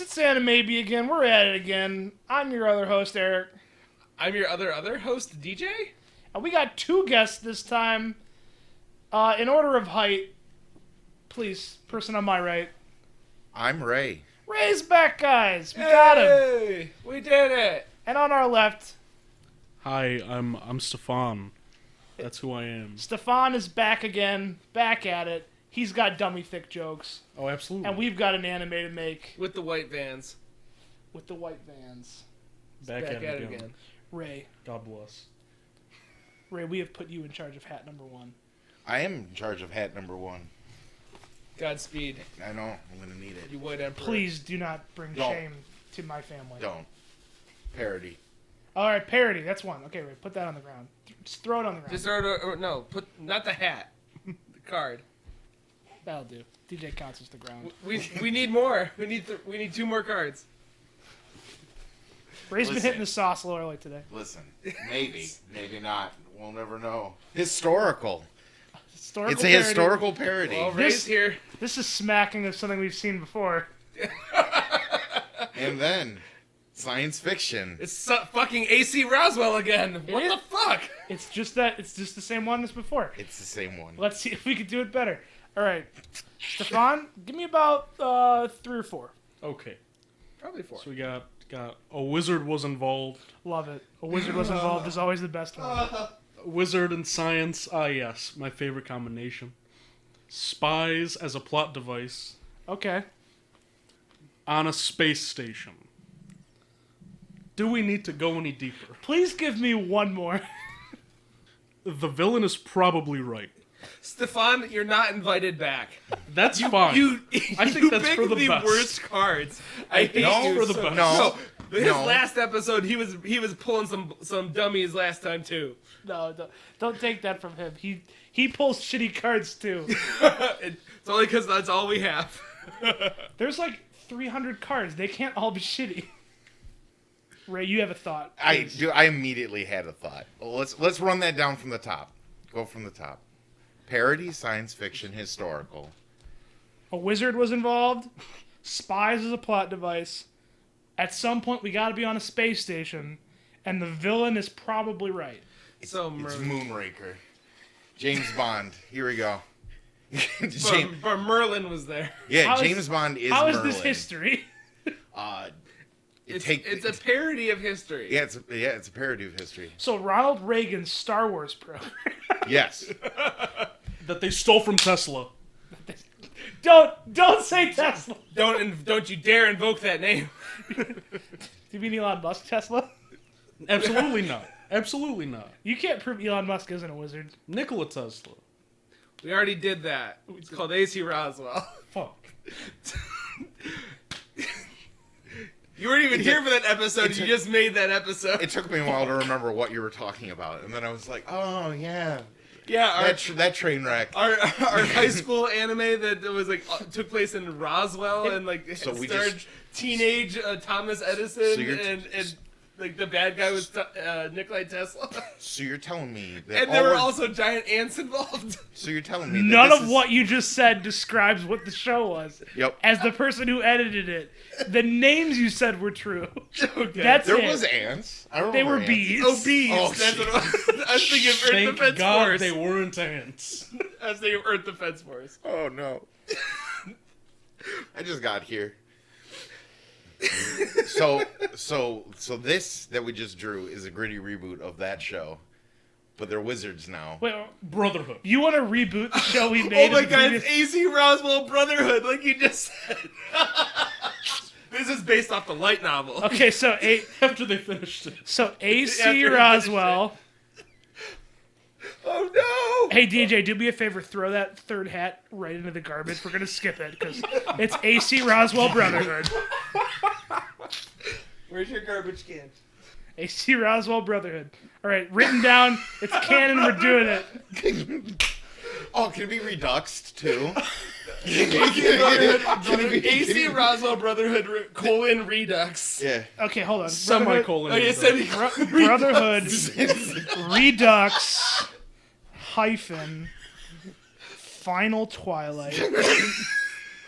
it's Animaybe again. We're at it again. I'm your other host, Eric. I'm your other host, DJ? And we got two guests this time. In order of height, please, person on my right. I'm Ray. Ray's back, guys. We got him. Hey, we did it. And on our left, Hi, I'm Stefan. That's who I am. Stefan is back again, back at it. He's got dummy thick jokes. Oh, absolutely. And we've got an anime to make. With the white vans. With the white vans. back at it again. Ray. God bless. Ray, we have put you in charge of hat number 1. I am in charge of hat number 1. Godspeed. I know. I'm going to need it. You white emperor. Please do not bring Don't. shame to my family. Don't. Parody. All right, parody. That's one. Okay, Ray, put that on the ground. Just throw it on the ground. Just throw it, no, put, not the hat. The card. That'll do. DJ counts as the ground. We need more. We need 2 more cards. Ray's been Listen. hitting the sauce a little early today. Listen. Maybe. Maybe not. We'll never know. Historical. Historical It's a parody. historical parody. Well, Ray's here. This is smacking of something we've seen before. And then, science fiction. It's fucking AC Roswell again. What is? the fuck? It's just the same one as before. It's the same one. Let's see if we can do it better. All right, Stefan, give me about 3 or 4. Okay. Probably 4. So we got a wizard was involved. Love it. A wizard was involved is always the best one. A wizard and science. Ah, yes, my favorite combination. Spies as a plot device Okay. on a space station. Do we need to go any deeper? Please give me one more. The villain is probably right. Stefan, you're not invited back. That's fine. I think that's picked for the best. worst cards. I hate No, you for the so- best. No. His No. last episode, he was pulling some dummies last time too. No, don't take that from him. He pulls shitty cards too. It's only because that's all we have. There's like 300 cards. They can't all be shitty. Ray, you have a thought. I please. do. I immediately had a thought. Well, let's run that down from the top. Go from the top. Parody, science fiction, historical. A wizard was involved. Spies is a plot device. At some point, we got to be on a space station, and the villain is probably right. So It's Merlin. Moonraker. James Bond. Here we go. But Merlin was there. Yeah, How is- James Bond is How is Merlin. this history? It's a parody of history. Yeah, it's a parody of history. So Ronald Reagan's Star Wars program. Yes. That they stole from Tesla. Don't say Tesla. Don't you dare invoke that name. Do you mean Elon Musk Tesla? Absolutely not. Absolutely not. You can't prove Elon Musk isn't a wizard. Nikola Tesla. We already did that. It's called AC Roswell. Fuck. You weren't even here for that episode. You just made that episode. It took me a while to remember what you were talking about, and then I was like, "Oh yeah, Yeah, that train wreck." our high school anime that was like took place in Roswell and like So we starred just- teenage Thomas Edison So you're- and like the bad guy was Nikolai Tesla. So you're telling me that And there were we're- also giant ants involved. So you're telling me that None this of is- what you just said describes what the show was. Yep. As the person who edited it, the names you said were true. Okay. That's There it. was ants. I They remember were ants. bees. Oh, bees. Oh, That's what I was thinking of Earth Thank Defense God Force. they weren't ants. I was thinking of Earth Defense Force. Oh no. I just got here. So this that we just drew is a gritty reboot of that show, but they're wizards now. Wait, Brotherhood. you want to reboot the show we made? Oh my in the god, previous- it's AC Roswell Brotherhood, like you just said. This is based off the light novel. Okay, so After they finished it. AC After he finished Roswell. Oh no! Hey DJ, do me a favor, throw that third hat right into the garbage. We're gonna skip it because it's AC Roswell Brotherhood. Where's your garbage can? AC Roswell Brotherhood. All right, written down. It's canon. We're doing it. Oh, can it be reduxed too? AC Roswell Brotherhood Redux. Yeah. Okay, hold on. Semicolon. Oh, you said Brotherhood Redux hyphen Final Twilight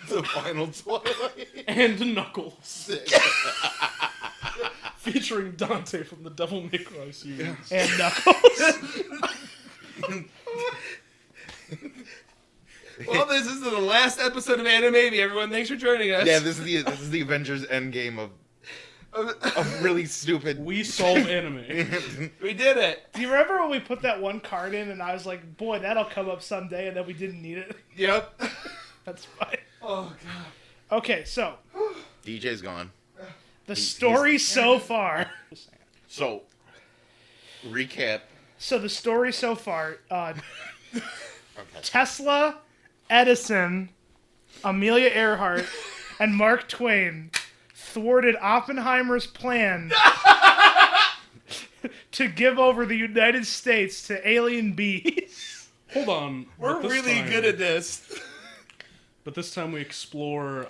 The final Twilight. and Knuckles, featuring Dante from the Devil May Cry series. And Knuckles. Well, this is the last episode of Animaybe. Everyone, thanks for joining us. Yeah, this is the Avengers Endgame of really stupid. We solve anime. We did it. Do you remember when we put that one card in and I was like, boy, that'll come up someday, and then we didn't need it? Yep. That's fine. Oh, God. Okay, so DJ's gone. the story so far. So, recap. So the story so far, Okay. Tesla, Edison, Amelia Earhart, and Mark Twain thwarted Oppenheimer's plan to give over the United States to alien bees. Hold on. We're but this really time- good at this. But this time we explore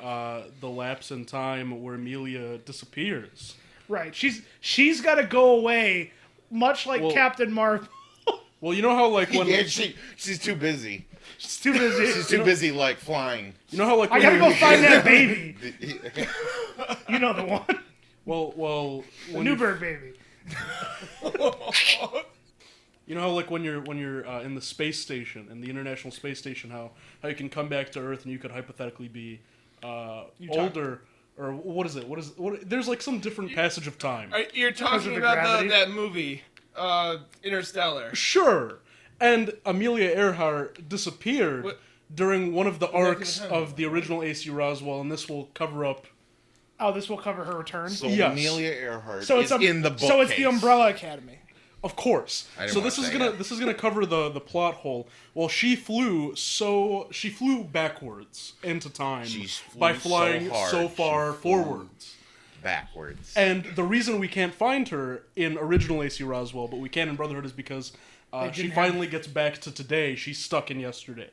the lapse in time where Amelia disappears. Right. She's got to go away, much like Well- Captain Marvel. Well, you know how like when Yeah, she's too busy. She's too busy. She's too busy, like, flying. you know how like I when gotta go you- find that baby. You know the one. well The when you, Newberg baby. you know how like when you're in the space station, in the International Space Station, how you can come back to Earth and you could hypothetically be older. Or what is it? What? There's like some different passage of time. You're talking the about gravity? that movie, Interstellar. Sure. And Amelia Earhart disappeared What? during one of the arcs time. of the original A.C. Roswell, and this will cover up. Oh, this will cover her return. So Yes. Amelia Earhart So is in the book. So it's the Umbrella Academy. Of course. I didn't So wanna this is say gonna that. this is gonna cover the plot hole. Well, she flew backwards into time She flew by so flying hard, so she far flew forwards. Backwards. And the reason we can't find her in original A.C. Roswell, but we can in Brotherhood, is because she didn't finally gets back to today. She's stuck in yesterday.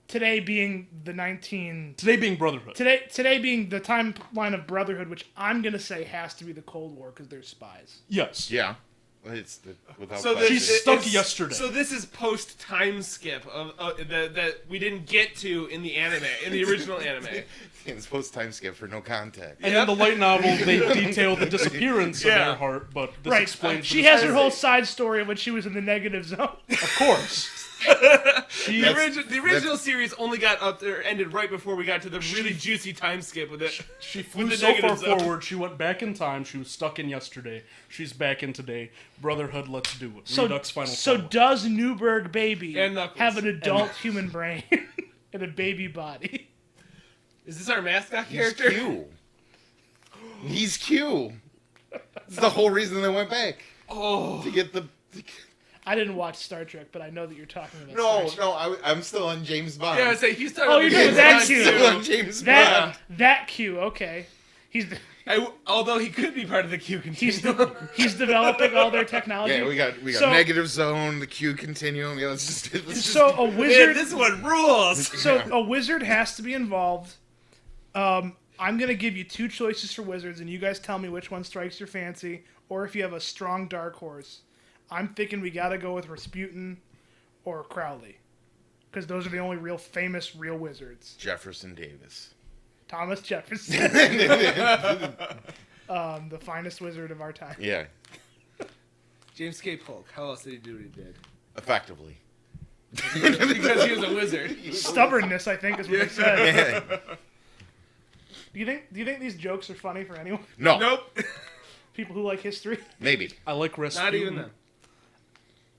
Today being the 19. Today being Brotherhood. Today being the timeline of Brotherhood, which I'm gonna say has to be the Cold War because they're spies. Yes. Yeah. It's without So question. She's stuck yesterday. So this is post time skip of that we didn't get to in the anime, in the original anime. It's post time skip for no context. And in the light novel, they detail the disappearance Yeah. of Earhart, but this Right. explains. She the has her story. whole side story of when she was in the negative zone. Of course. She, The original series only got up there, ended right before we got to the really juicy time skip with it. she With flew the so far negatives up. forward, she went back in time. She was stuck in yesterday. She's back in today. Brotherhood, let's do it. Redux final So form. does Newberg baby And Knuckles. have an adult human brain and a baby body? Is this our mascot He's character? Q. He's Q. That's the whole reason they went back. Oh, To get the... I didn't watch Star Trek, but I know that you're talking about No, Star Trek. I'm still on James Bond. yeah. I say he's talking. Oh, you're doing that Q. Still on James Bond. That Q, okay. He's Although he could be part of the Q he's continuum. he's developing all their technology. Yeah, we got So- negative zone, the Q continuum. Yeah, let's just So a Man, wizard. this one rules. So a wizard has to be involved. I'm gonna give you two choices for wizards, and you guys tell me which one strikes your fancy, or if you have a strong dark horse. I'm thinking we gotta go with Rasputin or Crowley, because those are the only real famous real wizards. Jefferson Davis. Thomas Jefferson, the finest wizard of our time. Yeah, James K. Polk. How else did he do what he did? effectively. Because he was a wizard. Stubbornness, I think, is what they said. Yeah. Do you think these jokes are funny for anyone? No, Nope. People who like history? maybe. I like Rasputin. Not even them.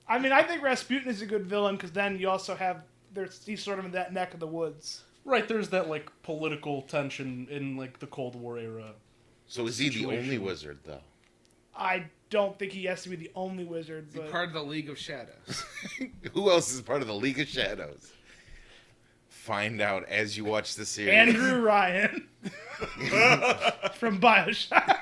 I mean, I think Rasputin is a good villain because then you also have he's sort of in that neck of the woods. Right, there's that like political tension in like the Cold War era. So is he the Situation. only wizard, though? I don't think he has to be the only wizard, He's but part of the League of Shadows. Who else is part of the League of Shadows? Find out as you watch the series. Andrew Ryan from BioShock.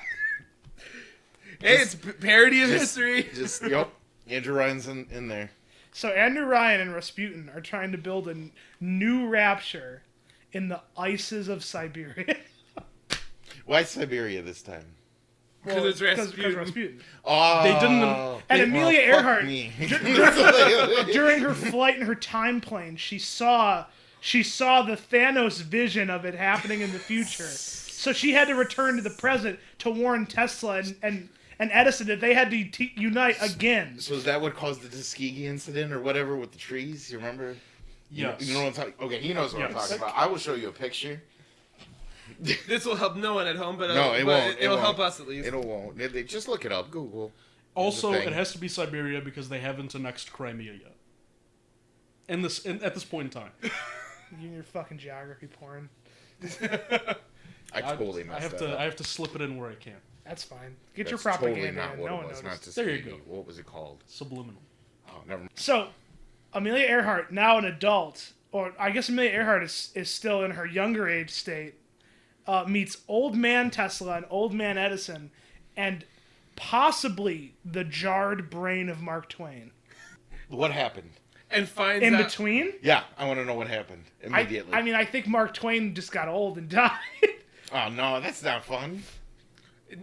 Hey, it's parody of history. Just, yep. Andrew Ryan's in there. So Andrew Ryan and Rasputin are trying to build a new rapture in the ices of Siberia. Why Siberia this time? Because it's Because Rasputin. Rasputin. Oh, They didn't- And Amelia fuck Earhart, me. during her flight in her time plane, she saw she saw the Thanos vision of it happening in the future. So she had to return to the present to warn Tesla and Edison that they had to unite again. So is that what caused the Tuskegee incident or whatever with the trees? You remember? Yes. You know what I'm talking. Okay, he knows what I'm Yes. talking about. I will show you a picture. This will help no one at home, but No, it won't. It'll It help won't. us at least. It won't. Just look it up. Google. Also, There's a it thing. has to be Siberia because they haven't annexed Crimea yet. At this point in time, You and your fucking geography porn. I totally messed I have that to up. I have to slip it in where I can. That's fine. Get That's your totally propaganda not in. what No it one was. Not noticed. There you Tuskegee. go. What was it called? Subliminal. Oh, never mind. So, Amelia Earhart, now an adult, or I guess Amelia Earhart is still in her younger age state, meets old man Tesla and old man Edison, and possibly the jarred brain of Mark Twain. What happened? And finds In out. between, Yeah, I want to know what happened immediately. I mean, I think Mark Twain just got old and died. Oh no, that's not fun.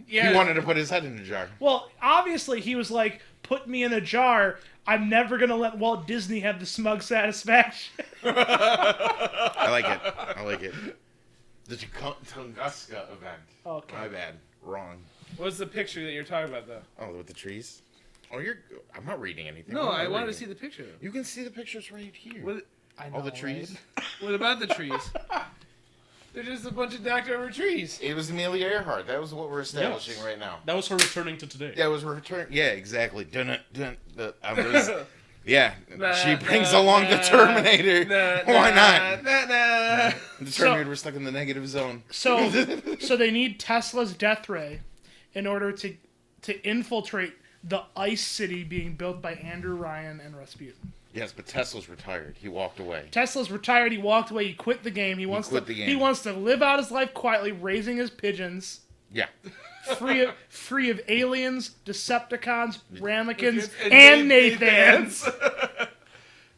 Yeah. He wanted to put his head in a jar. Well, obviously, he was like, "Put me in a jar. I'm never gonna let Walt Disney have the smug satisfaction." I like it. I like it. The Tunguska event. Okay. My bad. Wrong. What's the picture that you're talking about, though? Oh, with the trees? Oh, I'm not reading anything. No, What am I wanted to reading? see the picture. Though. You can see the pictures right here. What, I know, All the trees. right? what about the trees? They're just a bunch of Dr. Over trees. It was Amelia Earhart. That was what we're establishing Yes. right now. That was her returning to today. Yeah, it was return. Yeah, exactly. Yeah, she brings along the Terminator. Why not? The Terminator was stuck in the negative zone. So they need Tesla's death ray in order to infiltrate the ice city being built by Andrew Ryan and Rasputin. Yes, but Tesla's retired. He walked away. Tesla's retired. He walked away. He quit the game. He wants quit the game. He wants to live out his life quietly, raising his pigeons, Yeah. free of aliens, Decepticons, Ramekins, And and Nathans. This is a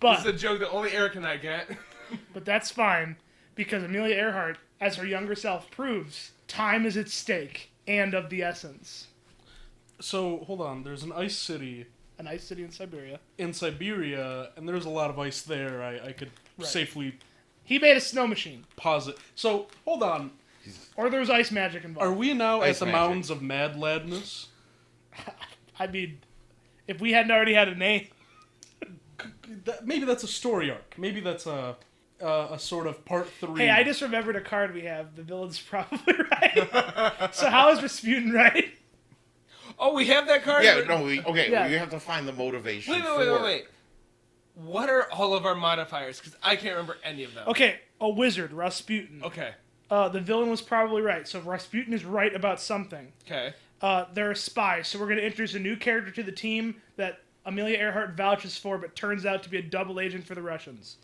But joke that only Eric and I get. that's fine because Amelia Earhart, as her younger self proves, time is at stake and of the essence. So hold on. There's an ice city An ice city in Siberia. in Siberia, and there's a lot of ice there. I could Right. safely He made a snow machine, posit. So hold on. or there's ice magic Are involved. we now Ice at the magic. mountains of Mad Ladness? I mean, if we hadn't already had a name. Maybe that's a story arc. Maybe that's a sort of part 3. Hey, I just remembered a card we have. The villain's probably right. So how is Rasputin right? Oh, we have that card? Yeah, no, okay, Yeah. you have to find the motivation Wait. What are all of our modifiers? Because I can't remember any of them. Okay, a wizard, Rasputin. Okay. The villain was probably right. So Rasputin is right about something. Okay. They're a spy. So we're going to introduce a new character to the team that Amelia Earhart vouches for, but turns out to be a double agent for the Russians.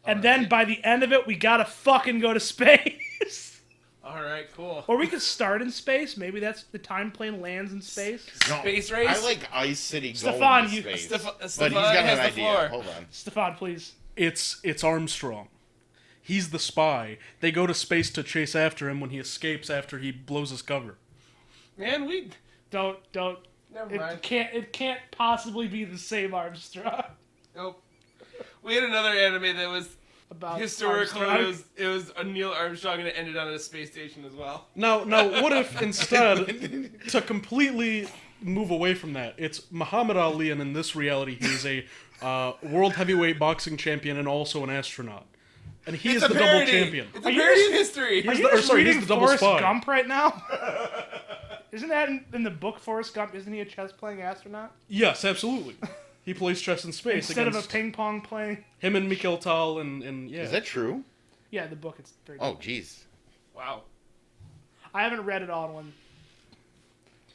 And then by the end of it, we gotta fucking go to space. All right, cool. Or we could start in space. Maybe that's the time plane lands in space. No, Space race? I like Ice City Stefan, going to you- space. Stefan but he's got has an the idea. floor. Hold on. Stefan, please. It's Armstrong. He's the spy. They go to space to chase after him when he escapes after he blows his cover. Man, Don't. never mind. It can't possibly be the same Armstrong. Nope. We had another anime that was About historical. Armstrong. It was a Neil Armstrong, and it ended on a space station as well. Now, what if instead, to completely move away from that, it's Muhammad Ali, and in this reality, he is a world heavyweight boxing champion and also an astronaut. And he is It's the a double parody. champion. It's a parody in history. Are He's you the- or just sorry, he's reading the double Forrest spy. Gump right now? Isn't that in the book Forrest Gump? Isn't he a chess playing astronaut Yes, absolutely. He plays chess in space instead of a against ping pong playing? him and Mikhail Tal and yeah. Is that true? Yeah, the book. It's very. Oh, jeez. Wow. I haven't read it all in one.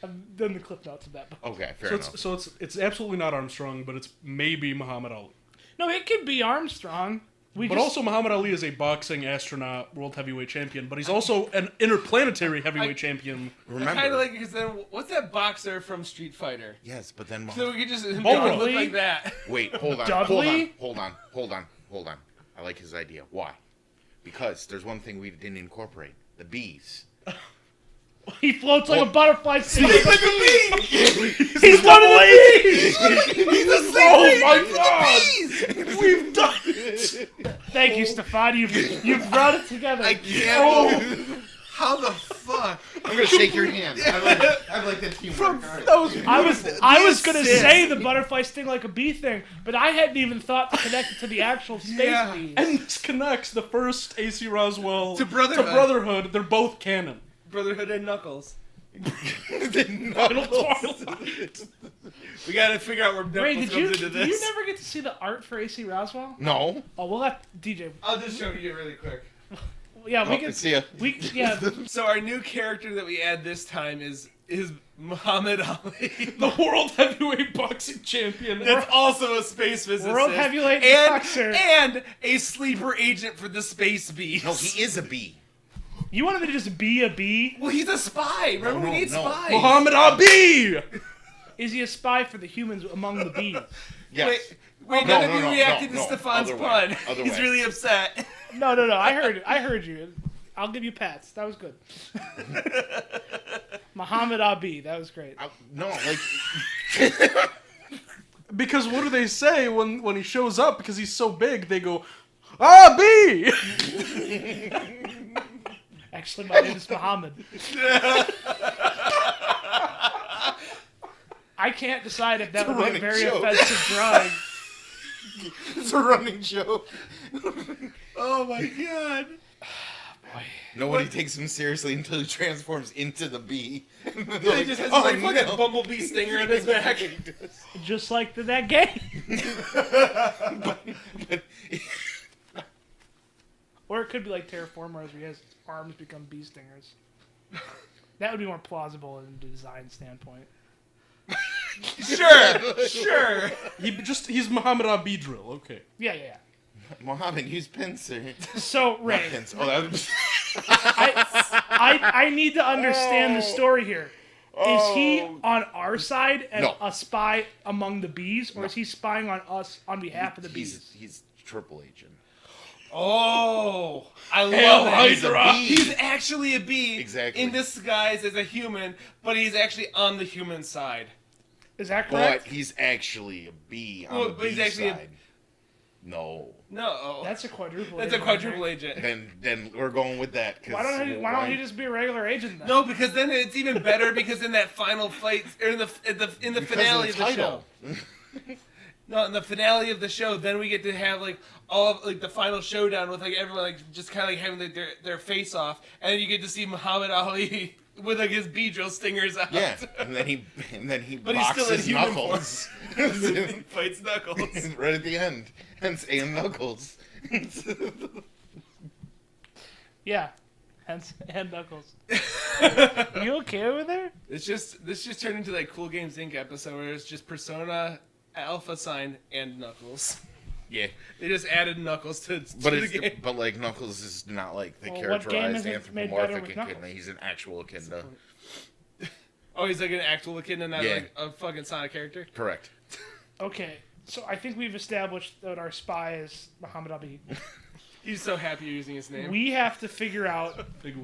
I've done the clip notes of that book. Okay, fair So enough. it's absolutely not Armstrong, but it's maybe Muhammad Ali. No, it could be Armstrong. But also Muhammad Ali is a boxing astronaut, world heavyweight champion, but he's also an interplanetary heavyweight champion. Remember. Kind of like, because then, what's that boxer from Street Fighter? Yes, but then... So we could just make Hold him on. look like that. Wait, hold on. Dudley? Hold on. I like his idea. Why? Because there's one thing we didn't incorporate. The bees. he floats like a butterfly. He's like a bee! He's one of the bees. He's a Oh my god! We've done it. Thank you, Stefan. You've brought it together. I can't. How the fuck? I'm gonna shake your hand. I like that teamwork. I was gonna say the butterfly sting like a bee thing, but I hadn't even thought to connect it to the actual space bees. And this connects the first AC Roswell To Brotherhood. Brotherhood. They're both canon. Brotherhood and Knuckles. Final Twilight. We gotta figure out where Wait, Knuckles did you comes into this. never get to see the art for AC Roswell? No. Oh, we'll let DJ. I'll just show you really quick. Yeah, we can See ya. Yeah. So our new character that we add this time is Muhammad Ali. The world heavyweight boxing champion. That's also a space physicist. World heavyweight boxer. And a sleeper agent for the space bees. No, he is a bee. You want him to just be a bee? Well, he's a spy. Remember, we need spies. Muhammad Ali. Is he a spy for the humans among the bees? Yes. Wait, No, none of you reacted to no. Stefan's Other way. pun. Other He's way. really upset. No. I heard you. I'll give you pats. That was good. Muhammad Ali. That was great. No, like. Because what do they say when he shows up? Because he's so big, they go, B. Actually, my name is Muhammad. I can't decide if that It's a would be a running very joke. offensive drug. It's a running joke. Oh my god. Nobody takes him seriously until he transforms into the bee. He just has like fucking bumblebee stinger in his back. Just like that game. Or it could be like Terraformers where his arms become bee stingers. That would be more plausible in the design standpoint. Sure. He's Muhammad Ali drill. Okay. Yeah. Mohammed, use pincer. So, Ray, Pincer. Oh, that was... I need to understand the story here. Is he on our side and No. a spy among the bees, or is he spying on us on behalf of the bees? He's triple agent. Oh, I Hail love it. Hydra. He's actually a bee. Exactly. In disguise as a human, but he's actually on the human side. Is that But correct? he's actually a bee on Well, the but he's bee actually a- side. No. No. That's a quadruple. That's a agent, quadruple right? agent. Then we're going with that. Why don't he just be a regular agent then? No, because then it's even better because in that final fight or in the finale of the show. No, in the finale of the show, then we get to have like all of like the final showdown with like everyone like just kind of like having like, their face off, and then you get to see Muhammad Ali with like his bee drill stingers out. Yeah, and then he But he's still in boxes human Knuckles he fights Knuckles. right at the end. Hence, and Knuckles. Yeah. And Knuckles. You okay over there? This just turned into like Cool Games Inc. episode where it's just Persona, Alpha Sign, and Knuckles. Yeah, They just added Knuckles to but the game. but like Knuckles is not like the Well, what game characterized is it made better anthropomorphic with Knuckles? echidna. He's an actual echidna. Oh, he's like an actual echidna, not Yeah. like a fucking Sonic character. Correct. Okay. So I think we've established that our spy is Muhammad Ali. He's so happy you're using his name. We have to figure out Big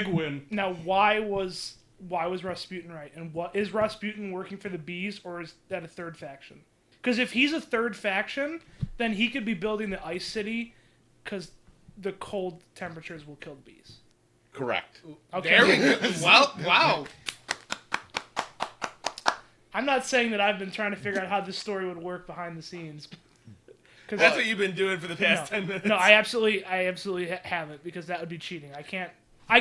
win. now why was Rasputin right, and what is Rasputin working for the bees, or is that a third faction? Because if he's a third faction, then he could be building the ice city, because the cold temperatures will kill the bees. Correct. Okay. There we go. Wow. I'm not saying that I've been trying to figure out how this story would work behind the scenes. Because That's what you've been doing for the past 10 minutes. No, I absolutely haven't, because that would be cheating. I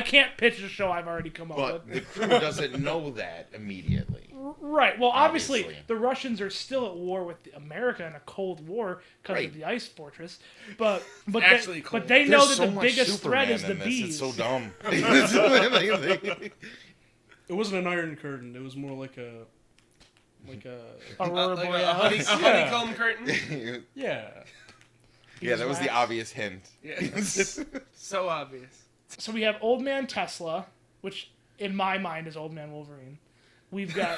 can't pitch a show I've already come up But with. the crew doesn't know that immediately. Right. Well, obviously, Obviously. the Russians are still at war with America in a Cold War because Right. of the ice fortress. But Actually they, cold. but they know There's that so the much biggest threat Superman is the in this. bees. It's so dumb. It wasn't an iron curtain. It was more like a Aurora Like Borealis. a honeycomb curtain. yeah. Yeah, that was the wax. obvious hint. Yeah. So obvious. So we have Old Man Tesla, which in my mind is Old Man Wolverine. We've got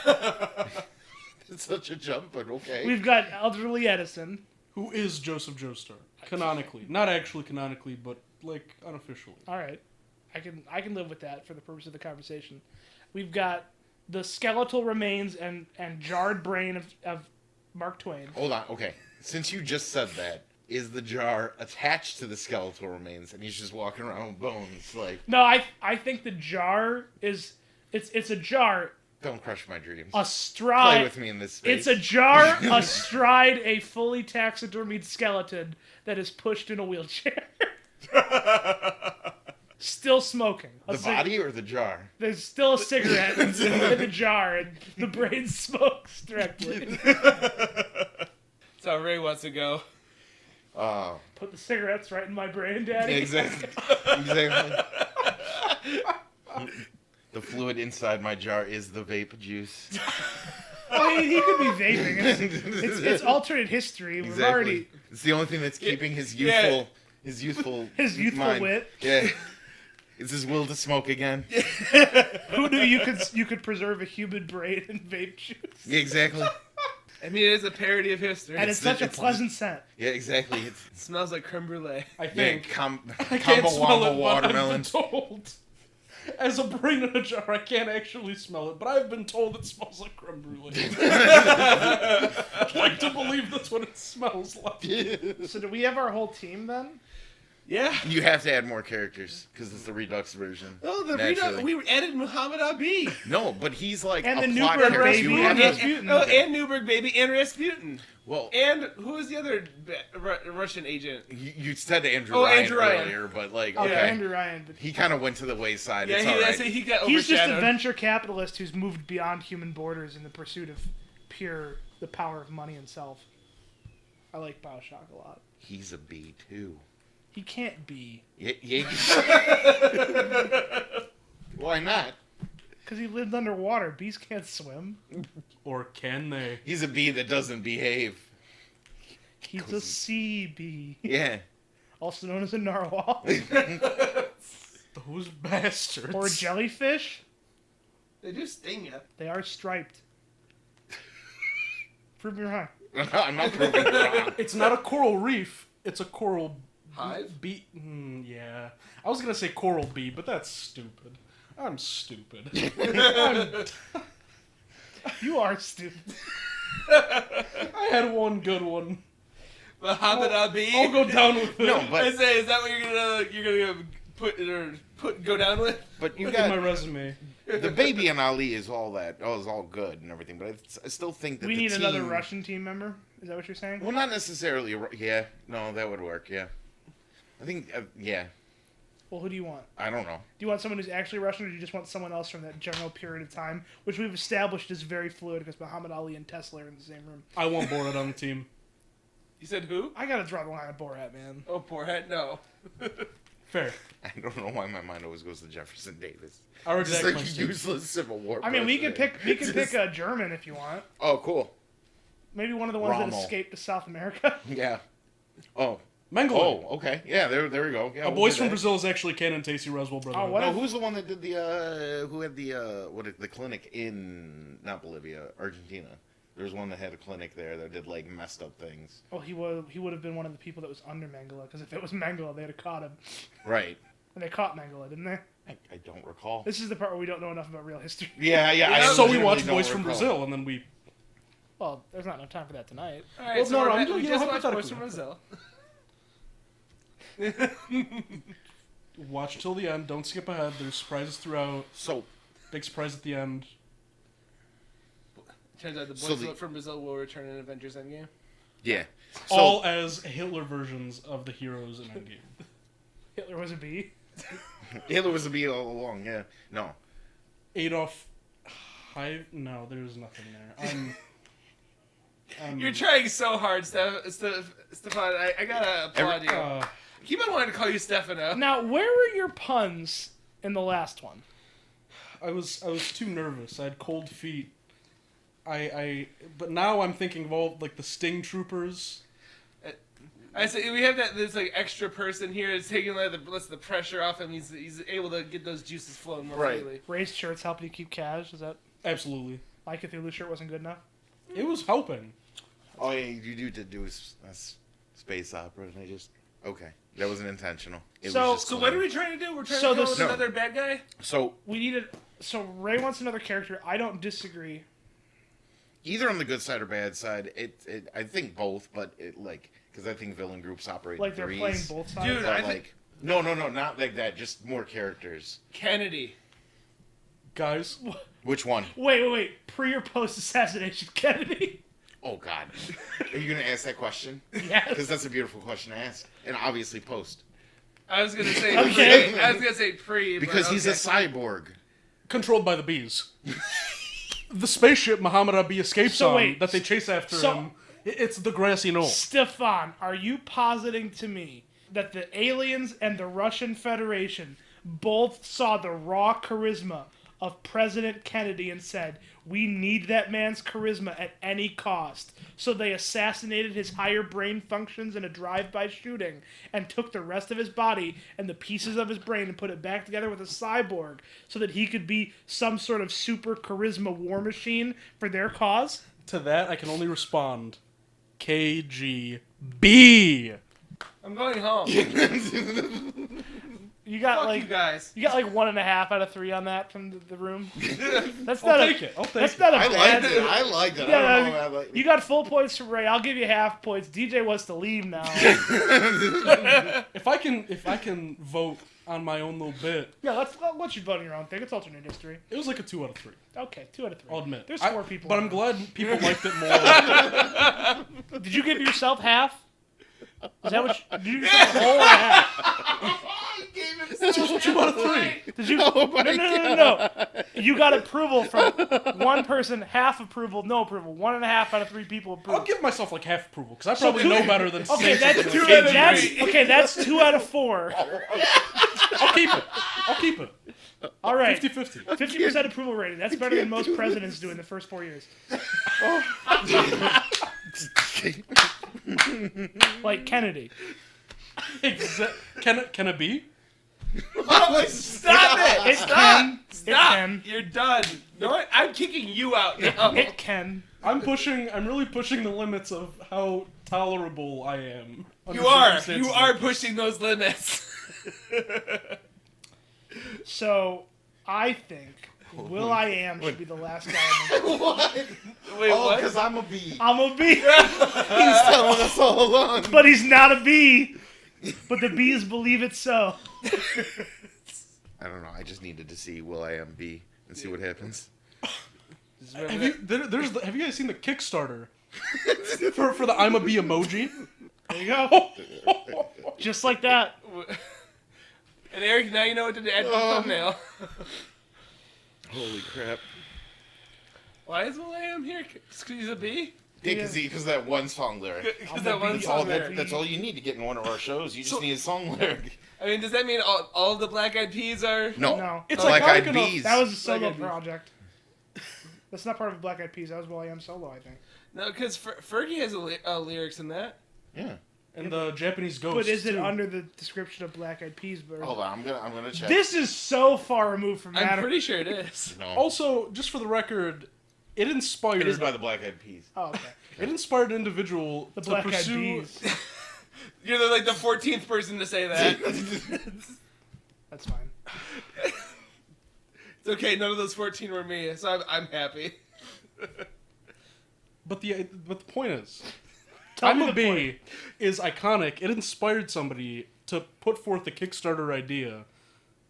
It's such a jump, but okay. we've got Elderly Edison. Who is Joseph Joestar? Canonically, not actually canonically, but like unofficially. All right, I can live with that for the purpose of the conversation. We've got the skeletal remains and jarred brain of Mark Twain. Hold on, okay. Since you just said that, is the jar attached to the skeletal remains, and he's just walking around with bones? Like, No, I think the jar is it's a jar don't crush my dreams. astride. Play with me in this space. It's a jar astride a fully taxidermied skeleton that is pushed in a wheelchair. Still smoking. The body or the jar? There's still a cigarette in the jar, and the brain smokes directly. That's how Ray wants to go. Put the cigarettes right in my brain, Daddy. Exactly. Exactly. The fluid inside my jar is the vape juice. Well, he could be vaping. It's alternate history. We've already It's the only thing that's keeping his Yeah. youthful youthful wit. Yeah. It's his will to smoke again. Who knew you could preserve a human brain in vape juice? Yeah, exactly. I mean, it is a parody of history. And it's such a pleasant scent. Yeah, exactly. It smells like creme brulee. I Yeah, think. combo I can't smell it, wombo but I've been watermelon. told. As a brain in a jar, I can't actually smell it, but I've been told it smells like creme brulee. I'd like to believe that's what it smells like. So do we have our whole team then? Yeah. You have to add more characters because it's the Redux version. Oh, naturally. we added Muhammad Abi. No, but he's like And a the plot Newberg character. baby You and have to- Rasputin. And Newberg baby and Rasputin. well, And who was the other Russian agent? you said Andrew Oh, Ryan Andrew Ryan. earlier, but like, Oh, okay. Andrew Ryan. But He kind of went to the wayside. Yeah, It's I alright. say he got he's just a overshadowed. venture capitalist who's moved beyond human borders in the pursuit of the power of money and self. I like Bioshock a lot. He's a bee too. He can't be. Yeah. Why not? Because he lived underwater. Bees can't swim. Or can they? He's a bee that doesn't behave. He's a sea bee. Yeah. Also known as a narwhal. Those bastards. Or a jellyfish. They do sting you. They are striped. Prove me wrong. I'm not proving it wrong. It's not a coral reef. It's a coral Hive? bee. Yeah. I was going to say coral bee, but that's stupid. I'm stupid. You are stupid. I had one good one. Muhammad Abi. I'll go down with it. No, I but say, is that what you're gonna go down with? but you Look at my got resume. the baby and Ali is all that. Oh, is all good and everything. But I still think that We the need another team- Russian team member? Is that what you're saying? Well, not necessarily. Yeah. No, that would work. Yeah. I think. Yeah. Well, who do you want? I don't know. Do you want someone who's actually Russian, or do you just want someone else from that general period of time, which we've established is very fluid because Muhammad Ali and Tesla are in the same room? I want Borat on the team. You said who? I gotta draw the line at Borat, man. Oh, poor head. No. Fair. I don't know why my mind always goes to Jefferson Davis. Our Just exact like mistake. useless Civil War. I mean, we could president. pick a German if you want. Oh, cool. Maybe one of the ones that Rommel. escaped to South America. Yeah. Oh. Mengele. Oh. Okay. Yeah. There we go. Yeah. A we'll Boys do from that. Brazil is actually Canon Tacey Roswell brother. Oh, what? No, who's the one that did the who had the clinic in not Bolivia, Argentina? There was one that had a clinic there that did like messed up things. Well, he would have been one of the people that was under Mengele, because if it was Mengele, they'd have caught him. Right. And they caught Mengele, didn't they? I don't recall. This is the part where we don't know enough about real history. Yeah. I So we legitimately watched don't Boys from recall. Brazil, and then we... Well, there's not enough time for that tonight. All right, Well, so no, we're I'm back- doing- we you know, just watched Boys from hypothetically. Brazil. Watch till the end. Don't skip ahead. There's surprises throughout. So Big surprise at the end. Turns out the So Boys the- from Brazil will return in Avengers Endgame. yeah. So All as Hitler versions of the heroes in Endgame. Hitler was a bee. Hitler was a bee all along. Yeah. No. Adolf Hive? No, there's nothing there. You're trying so hard, Stefan. I gotta applaud you. Keep on wanting to call you Stefano. Now, where were your puns in the last one? I was too nervous. I had cold feet. But now I'm thinking of all like the Sting Troopers. I say we have that. There's like extra person here that's taking like the pressure off him. He's able to get those juices flowing more Right. freely. Raised shirts helping you keep cash? Is that Absolutely, my Cthulhu shirt wasn't good enough? it was helping. Oh yeah, you did do a space opera, and I just okay. That wasn't intentional. It So- was just So clean. what are we trying to do? We're trying So to go this- with No. another bad guy. So We needed. So Ray wants another character. I don't disagree. either on the good side or bad side, I think both, but because I think villain groups operate Like they're in playing threes. both sides. Dude, But, I like, think no, not like that. Just more characters. Kennedy. Guys, Which one? Wait. Pre or post assassination Kennedy? Oh God, are you gonna ask that question? Yes. Because that's a beautiful question to ask, and obviously post. I was gonna say Okay. pre. I was gonna say pre. Because but he's a okay. cyborg. controlled by the bees. The spaceship Muhammad Abi escapes So on wait, that they chase after so- him. It's the grassy knoll. Stefan, are you positing to me that the aliens and the Russian Federation both saw the raw charisma of President Kennedy and said, we need that man's charisma at any cost? So they assassinated his higher brain functions in a drive-by shooting and took the rest of his body and the pieces of his brain and put it back together with a cyborg so that he could be some sort of super charisma war machine for their cause? To that, I can only respond, KGB. I'm going home. You got Fuck like you guys. you got like 1.5 out of 3 on that from the room. That's I'll not take it. I'll take That's it. not a I bad. liked it. I liked it. Yeah, I don't know. I like you got full points from Ray. I'll give you half points. DJ wants to leave now. If I can vote on my own little bit, Yeah, let's you vote on your own thing. It's alternate history. it was like a 2 out of 3. Okay, 2 out of 3. I'll admit. There's I- 4 people. But in I'm there. glad people liked it more. Did you give yourself half? Is that what? Did you give yourself a whole or half? Just 2 out of 3. Did you? No. You got approval from one person, half approval, no approval. 1.5 out of 3 people I'll approved. give myself like half approval because I probably know better than Okay, say that's something two like out of KGB. three. that's 2 out of 4. I'll keep it. All right. 50-50. 50% approval rating. That's better than most presidents do in the first 4 years. Like Kennedy. Can it be? Stop it! It Stop! can. It Stop! can. You're done. You know what? I'm kicking you out now. It can. I'm really pushing the limits of how tolerable I am. under You are. circumstances You are like pushing those limits. So, I think Will I Am should be the last guy. what? Wait, Oh, what? because I'm a bee. I'm a bee, He's telling us all along. but he's not a bee. But the bees believe it so. I don't know. I just needed to see Will I Am Bee and see what happens. Have you guys seen the Kickstarter for the I'm a Bee emoji? There you go. Just like that. And Eric, now you know what to add to the thumbnail. Holy crap. Why is Will.i.am here? Because he's a bee? Yeah, because that one song lyric. Because that one That's all, song there. that's all you need to get in one of our shows. You just need a song lyric. I mean, does that mean all of the Black Eyed Peas are... No. No. It's Black iconic Eyed enough. Peas. That was a Black solo Eyed Peas. project. That's not part of Black Eyed Peas. That was Will I Am solo, I think. No, because Fergie has lyrics in that. Yeah. And the Japanese ghost. But is it too. under the description of Black Eyed Peas? Hold on. I'm gonna check. This is so far removed from I'm Matter. pretty sure it is. No. Also, just for the record, it inspired. It is by the Black Eyed Peas. Oh, okay. It inspired an individual The to Black Eyed pursue. Peas. You're like the 14th person to say that. That's fine. It's okay, none of those 14 were me, so I'm happy. But the point is, Tell me I'm a the point. Bee is iconic. It inspired somebody to put forth a Kickstarter idea,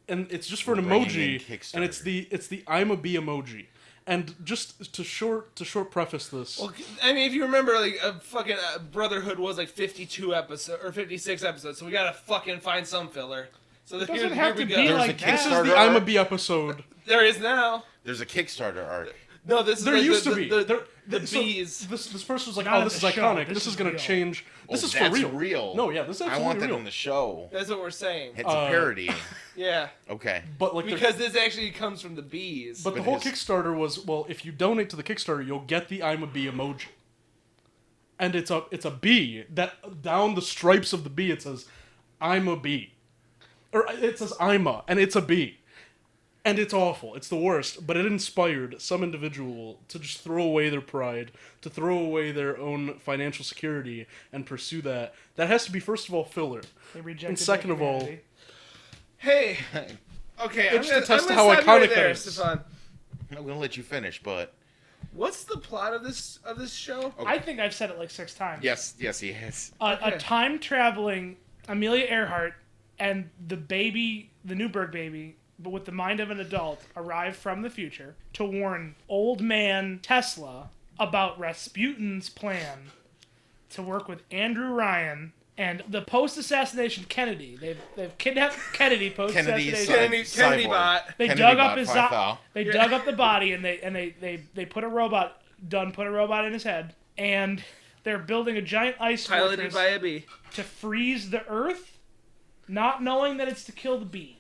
and it's just for an We're bringing emoji, in Kickstarter. and it's the I'm a Bee emoji. And just to short preface this, Well, I mean, if you remember, like, fucking Brotherhood was like 52 episodes, or 56 episodes, so we gotta fucking find some filler. So It here, doesn't here have we to go. be There's like a that. this is Kickstarter the I'm a arc. Bee episode. There is now. There's a Kickstarter arc. No, this is There like used the, to be. The So bees. this person was like, Not "Oh, in this is the show. iconic. This This is is gonna real. change. This Oh, is for that's real. real. No, yeah, this is I absolutely want that real. on the show. That's what we're saying. It's a parody. Yeah. Okay. But like, Because this actually comes from the bees. but the But whole his- Kickstarter was, well, if you donate to the Kickstarter, you'll get the I'm a Bee emoji. And it's a bee that down the stripes of the bee it says, "I'm a bee," or it says "I'm a," and it's a bee. And it's awful. It's the worst. But it inspired some individual to just throw away their pride, to throw away their own financial security, and pursue that. That has to be, first of all, filler. They rejected And second their of all, humanity. Hey. Okay, It's to I'm test gonna how stop you iconic right that there, is. Stefan. I'm gonna let you finish, but What's the plot of this show? I think I've said it like 6 times. Yes, he has. A time traveling Amelia Earhart and the Newburgh baby, but with the mind of an adult, arrive from the future to warn old man Tesla about Rasputin's plan to work with Andrew Ryan and the post-assassination Kennedy. They've kidnapped Kennedy post-assassination. Kennedy bot. They dug up his they dug up the body and they put a robot in his head, and they're building a giant ice Piloted fortress by a bee. to freeze the Earth, not knowing that it's to kill the bees.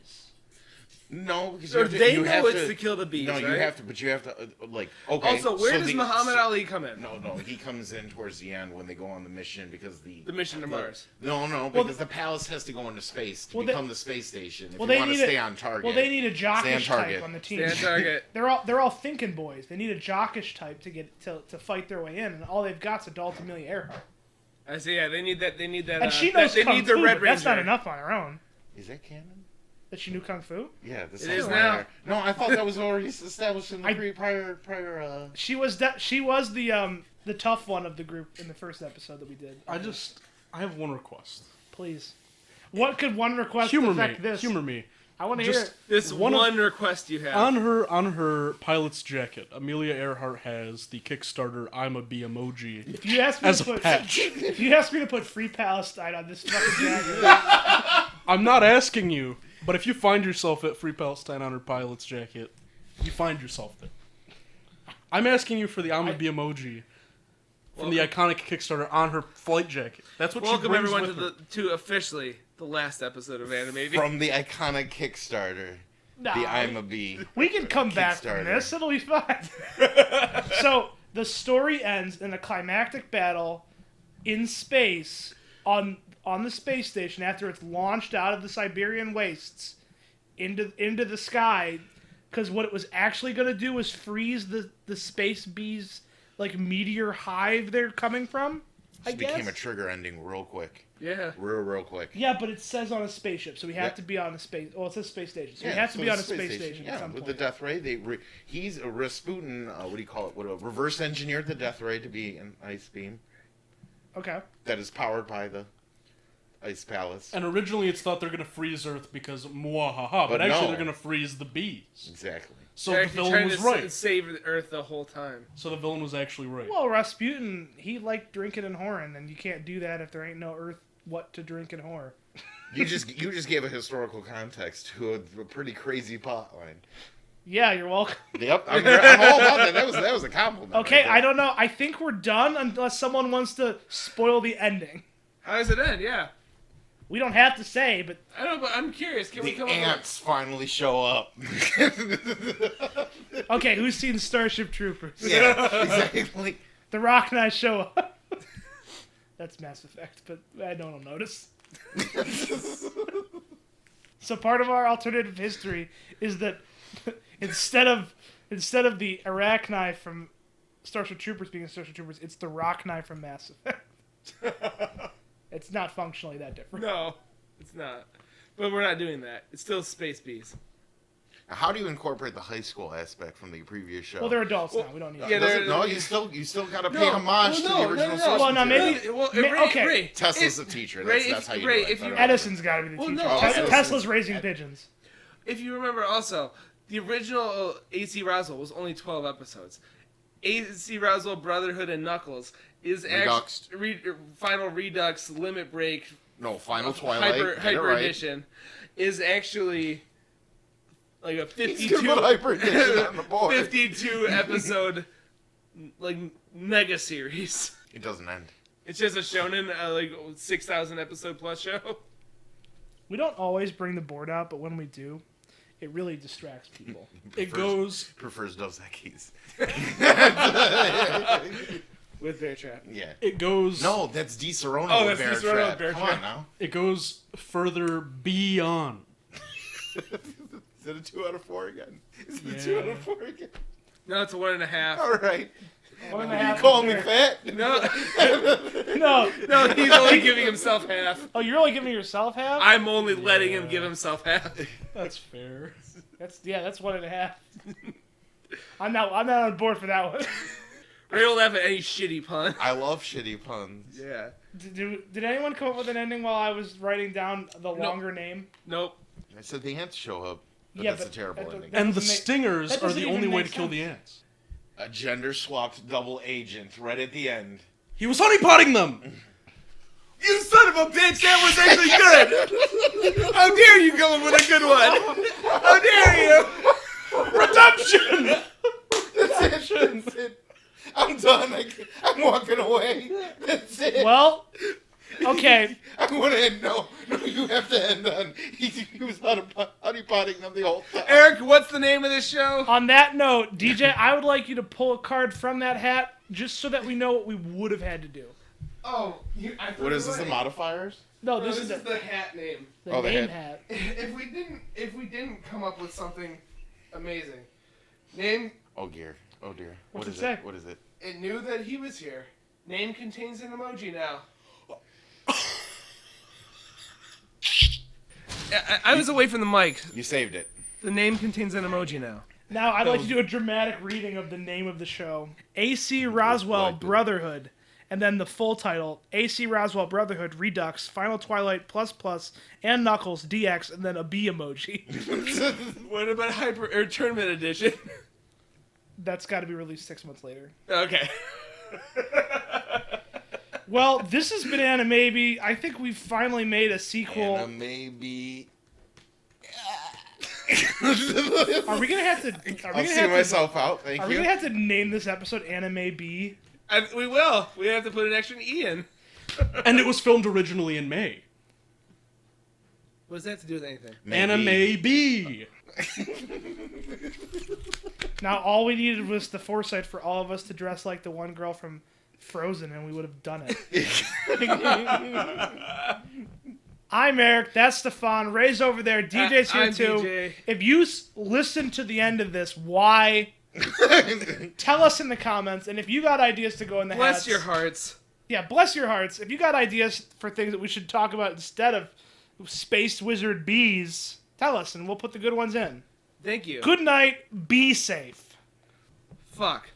No, because So they know it's to kill the bees, No, right? you have to, like, okay. Also, where does Muhammad Ali come in? No, he comes in towards the end when they go on the mission because the mission to Mars. No, because the palace has to go into space to become the space station. If you they want to need stay on target. Well, they need a jockish Stay on target. type on the team. Stay on target. They're all thinking boys. They need a jockish type to get to fight their way in, and all they've got's adult Amelia Earhart. I see. Yeah, they need that. And she knows they kung need fu, the Red but that's not Ranger. enough on her own. Is that canon? That she knew kung fu. Yeah, this It is now. No, I thought that was already established in the prior. She was the tough one of the group in the first episode that we did. I have one request. Please. What could one request Humor affect me. this? Humor me. I want to hear it. This one request you have. On her pilot's jacket, Amelia Earhart has the Kickstarter "I'm a Bee" emoji If you ask me as to a put patch. if you ask me to put Free Palestine on this fucking jacket, I'm not asking you, but if you find yourself at Free Palestine on her pilot's jacket, you find yourself there. I'm asking you for the "I'm a Bee" emoji from the iconic Kickstarter on her flight jacket. That's what she Welcome brings everyone with her. to officially the last episode of Animaybe. From the iconic Kickstarter, nah, the I'm a Bee. we can come back from Kickstarter. this. It'll be fine. So the story ends in a climactic battle in space on the space station after it's launched out of the Siberian wastes into the sky, because what it was actually going to do was freeze the space bees like meteor hive they're coming from. It became a trigger ending real quick. Yeah. Real quick. Yeah, but it says on a spaceship, so we have to be on a space. Well, it says space station, so we have to be on a space station Yeah, at some with point. the death ray, he's a Rasputin. What do you call it? Reverse engineered the death ray to be an ice beam Okay. that is powered by the ice palace. And originally it's thought they're going to freeze Earth because mwahaha, but But actually no. they're going to freeze the bees. Exactly. So They're the actually villain trying was to right. save Earth the whole time. So the villain was actually right. Well, Rasputin, he liked drinking and whoring, and you can't do that if there ain't no Earth what to drink and whore. You just gave a historical context to a pretty crazy plot line. Yeah, you're welcome. Yep, I'm all about that. That was a compliment. Okay, right there. I don't know. I think we're done unless someone wants to spoil the ending. How does it end? Yeah. We don't have to say, but I don't know, but I'm curious. Can we The come ants finally show up. okay, who's seen Starship Troopers? Yeah, exactly. The Rock and I show up. That's Mass Effect, but no one will notice. So part of our alternative history is that instead of the Iraq knife from Starship Troopers being Starship Troopers, it's the Rock knife from Mass Effect. It's not functionally that different. No, it's not. But we're not doing that. It's still Space Bees. How do you incorporate the high school aspect from the previous show? Well, they're adults now. We don't need. yeah, to. No, you still got to pay homage to the original source Well, no, material. maybe- Well, okay. Ray, Tesla's a teacher. That's how you Ray, do it. if you- Edison's got to be the teacher. no, Tesla's raising pigeons. If you remember also, the original AC Roswell was only 12 episodes. AC Roswell, Brotherhood, and Knuckles is Redux. actually Final Redux, Limit Break, No, Final Twilight. Hyper right. Edition is actually like a He's gonna put Hyper Edition on the board. 52 episode like mega series. It doesn't end. It's just a shonen like 6,000 episode plus show. We don't always bring the board out, but when we do, it really distracts people. It goes Prefers Dos Equis. With Bear Trap. Yeah. it goes No, that's Di Serono Oh, with that's Bear Di Serono Trap. with Bear Come Trap. on now. it goes further beyond. Is it a 2 out of 4 again? Is it a Yeah. 2 out of 4 again? No, it's a 1.5. All right. One and a You half call is me fair. fat? No, No. no, he's only giving himself half. Oh, you're only giving yourself half? I'm only letting him give himself half. That's fair. That's 1.5. I'm not on board for that one. I don't laugh at any shitty pun. I love shitty puns. Yeah. Did anyone come up with an ending while I was writing down the longer name? Nope. I said the ants show up, but Yeah, that's but a terrible that- ending. that- And the doesn't make- stingers that are doesn't the even only way make to kill the sense. ants. A gender-swapped double agent right at the end. He was honeypotting them! You son of a bitch! That was actually good. How dare you go in with a good one? How dare you? Redemption! That's it. I'm done. I'm walking away. That's it. Well, okay. I want to end. No, you have to end on. He was honeypotting them the whole time. Eric, what's the name of this show? On that note, DJ, I would like you to pull a card from that hat just so that we know what we would have had to do. Oh, What is this? The modifiers? No, No, this this is is the hat name. the Oh, the name hat. hat. If we didn't come up with something amazing, name Oh dear. Oh dear. What's What it is say? it? What is it? it knew that he was here. Name contains an emoji now. I was away from the mic. You saved it. The name contains an emoji now. Now, I'd like to do a dramatic reading of the name of the show. A.C. Roswell Like it. Brotherhood. And then the full title, A.C. Roswell Brotherhood Redux, Final Twilight Plus Plus, and Knuckles DX, and then a B emoji. What about Tournament Edition? That's got to be released 6 months later. Okay. Well, this has been Animaybe. I think we've finally made a sequel. Animaybe. Are we gonna have to? I'll see myself out. Thank Are we you. gonna have to name this episode Animaybe? We will. We have to put an extra E in. And it was filmed originally in May. What does that have to do with anything? Animaybe. Now, all we needed was the foresight for all of us to dress like the one girl from Frozen, and we would have done it. I'm Eric. That's Stefan. Ray's over there. DJ's here I'm too. DJ. If you listen to the end of this, why? Tell us in the comments. And if you got ideas to go in the Bless hats, your hearts. yeah, bless your hearts. If you got ideas for things that we should talk about instead of Space Wizard bees, tell us, and we'll put the good ones in. Thank you. Good night. Be safe. Fuck.